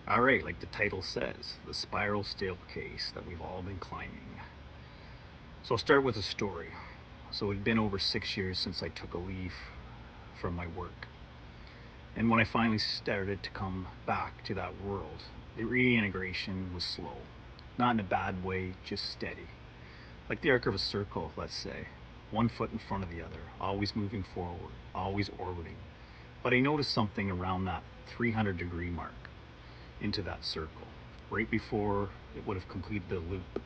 Alright, like the title says, the spiral staircase that we've all been climbing. So I'll start with a story. So it had been over 6 years since I took a leave from my work. And when I finally started to come back to that world, the reintegration was slow. Not in a bad way, just steady. Like the arc of a circle, let's say. One foot in front of the other, always moving forward, always orbiting. But I noticed something around that 300-degree mark into that circle, right before it would have completed the loop.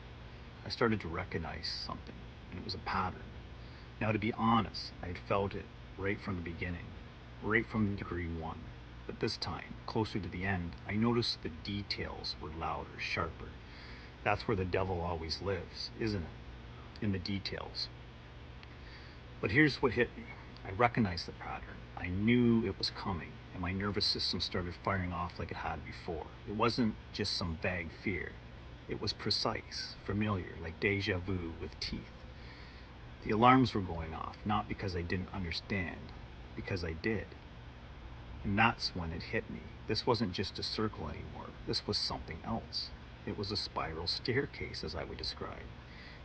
I started to recognize something, and it was a pattern. Now, to be honest, I had felt it right from the beginning, right from degree one. But this time, closer to the end, I noticed the details were louder, sharper. That's where the devil always lives, isn't it? In the details. But here's what hit me. I recognized the pattern. I knew it was coming, and my nervous system started firing off like it had before. It wasn't just some vague fear. It was precise, familiar, like deja vu with teeth. The alarms were going off, not because I didn't understand, because I did. And that's when it hit me. This wasn't just a circle anymore. This was something else. It was a spiral staircase, as I would describe.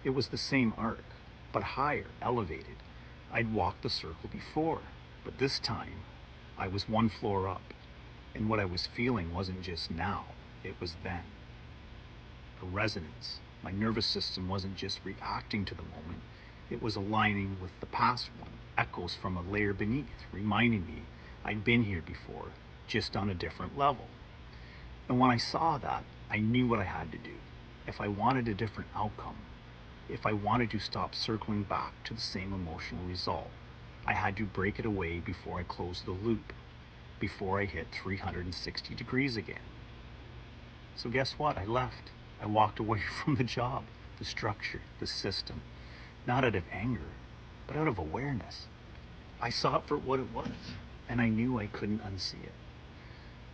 It was the same arc, but higher, elevated. I'd walked the circle before, but this time I was one floor up. And what I was feeling wasn't just now, it was then. A resonance. My nervous system wasn't just reacting to the moment, it was aligning with the past one. Echoes from a layer beneath, reminding me I'd been here before, just on a different level. And when I saw that, I knew what I had to do. If I wanted a different outcome, if I wanted to stop circling back to the same emotional result, I had to break it away before I closed the loop, before I hit 360 degrees again. So guess what? I left. I walked away from the job, the structure, the system, not out of anger, but out of awareness. I saw it for what it was, and I knew I couldn't unsee it.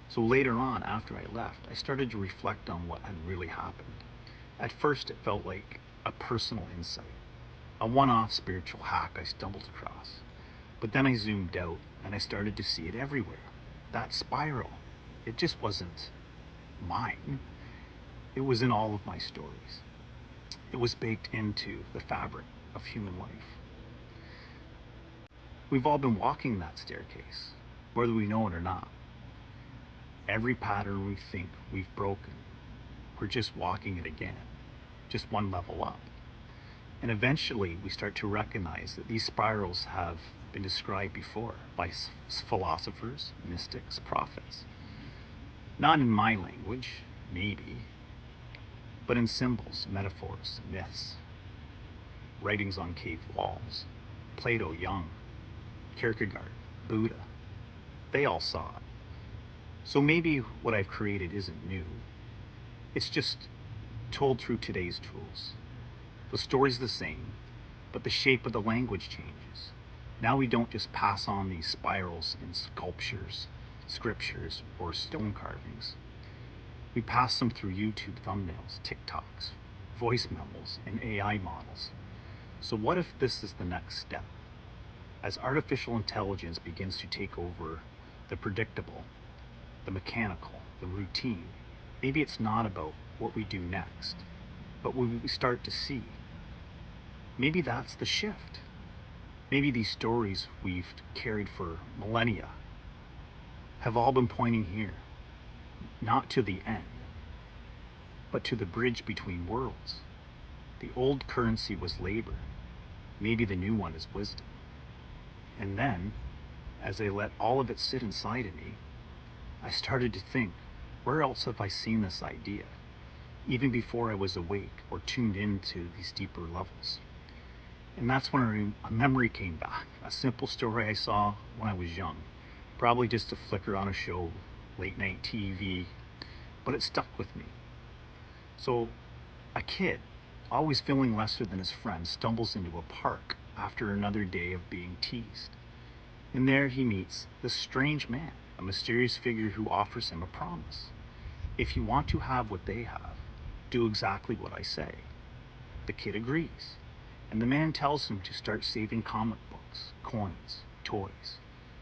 So later on, after I left, I started to reflect on what had really happened. At first, it felt like a personal insight, a one-off spiritual hack I stumbled across. But then I zoomed out and I started to see it everywhere. That spiral, it just wasn't mine. It was in all of my stories. It was baked into the fabric of human life. We've all been walking that staircase, whether we know it or not. Every pattern we think we've broken, we're just walking it again, just one level up. And eventually we start to recognize that these spirals have been described before by philosophers, mystics, prophets. Not in my language, maybe, but in symbols, metaphors, myths, writings on cave walls. Plato, Jung, Kierkegaard, Buddha, they all saw it. So maybe what I've created isn't new. It's just told through today's tools. The story's the same, but the shape of the language changes. Now we don't just pass on these spirals in sculptures, scriptures, or stone carvings. We pass them through YouTube thumbnails, TikToks, voice memos, and AI models. So what if this is the next step? As artificial intelligence begins to take over the predictable, the mechanical, the routine, maybe it's not about what we do next, but what we start to see. Maybe that's the shift. Maybe these stories we've carried for millennia have all been pointing here, not to the end, but to the bridge between worlds. The old currency was labor. Maybe the new one is wisdom. And then, as I let all of it sit inside of me, I started to think, where else have I seen this idea? Even before I was awake or tuned into these deeper levels. And that's when a memory came back, a simple story I saw when I was young. Probably just a flicker on a show, late night TV, but it stuck with me. So, a kid, always feeling lesser than his friends, stumbles into a park after another day of being teased. And there he meets this strange man, a mysterious figure who offers him a promise. If you want to have what they have, do exactly what I say. The kid agrees, and the man tells him to start saving comic books, coins, toys.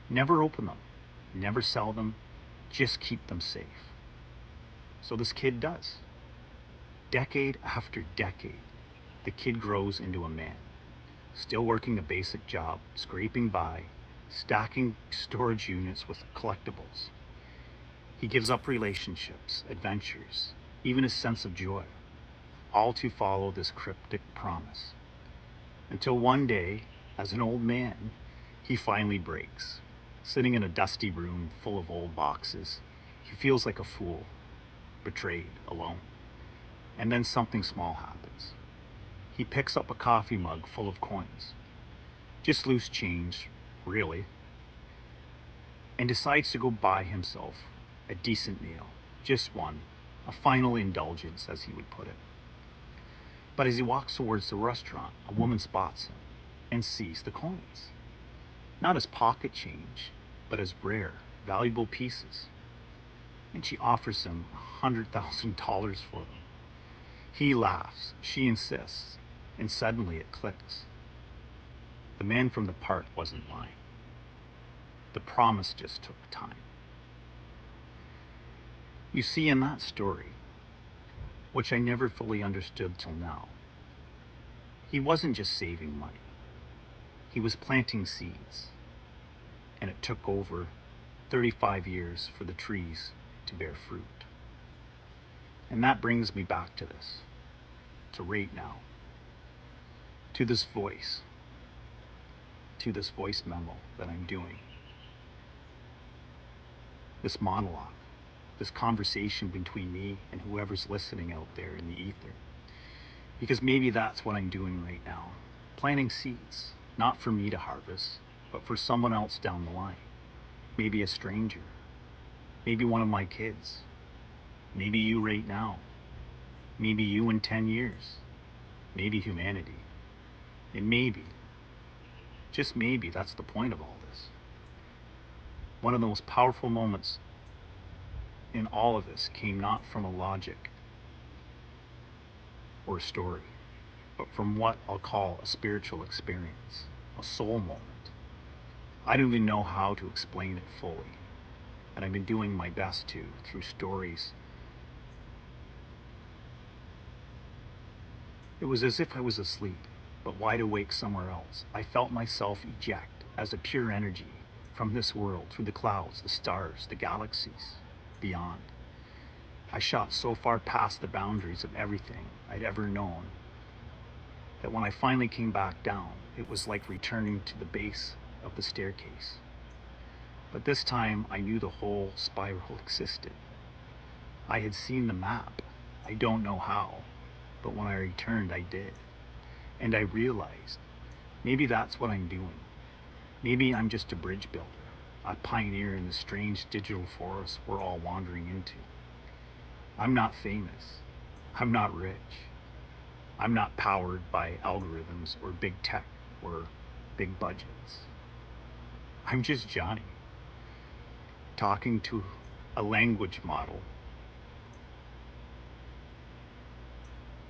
Never open them, never sell them, just keep them safe. So this kid does. Decade after decade, the kid grows into a man, still working a basic job, scraping by, stacking storage units with collectibles. He gives up relationships, adventures, even his sense of joy, all to follow this cryptic promise. Until one day, as an old man, he finally breaks. Sitting in a dusty room full of old boxes, he feels like a fool, betrayed, alone. And then something small happens. He picks up a coffee mug full of coins, just loose change, really, and decides to go buy himself a decent meal, just one, a final indulgence, as he would put it. But as he walks towards the restaurant, a woman spots him and sees the coins. Not as pocket change, but as rare, valuable pieces. And she offers him $100,000 for them. He laughs, she insists, and suddenly it clicks. The man from the park wasn't lying. The promise just took time. You see, in that story, which I never fully understood till now, he wasn't just saving money. He was planting seeds. And it took over 35 years for the trees to bear fruit. And that brings me back to this, to right now, to this voice memo that I'm doing, this monologue, this conversation between me and whoever's listening out there in the ether. Because maybe that's what I'm doing right now, planting seeds, not for me to harvest, but for someone else down the line. Maybe a stranger, maybe one of my kids, maybe you right now, maybe you in 10 years, maybe humanity. And maybe, just maybe, that's the point of all this. One of the most powerful moments in all of this came not from a logic or a story, but from what I'll call a spiritual experience, a soul moment. I don't even know how to explain it fully, and I've been doing my best to through stories. It was as if I was asleep, but wide awake somewhere else. I felt myself eject as a pure energy from this world through the clouds, the stars, the galaxies, beyond. I shot so far past the boundaries of everything I'd ever known that when I finally came back down, it was like returning to the base of the staircase. But this time I knew the whole spiral existed. I had seen the map. I don't know how, but when I returned, I did. And I realized maybe that's what I'm doing. Maybe I'm just a bridge builder, a pioneer in the strange digital forest we're all wandering into. I'm not famous. I'm not rich. I'm not powered by algorithms or big tech or big budgets. I'm just Johnny, talking to a language model,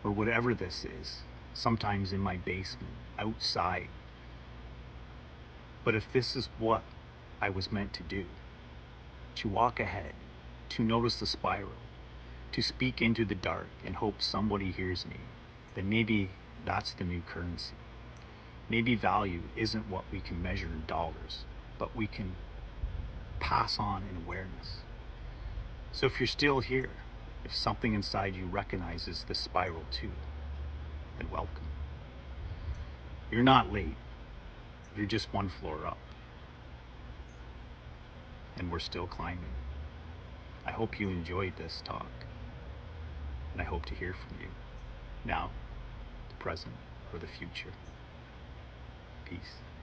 or whatever this is, sometimes in my basement, outside. But if this is what I was meant to do, to walk ahead, to notice the spiral, to speak into the dark and hope somebody hears me, then maybe that's the new currency. Maybe value isn't what we can measure in dollars, but we can pass on in awareness. So if you're still here, if something inside you recognizes this spiral too, then welcome. You're not late. You're just one floor up. And we're still climbing. I hope you enjoyed this talk. And I hope to hear from you. Now, the present, or the future. Peace.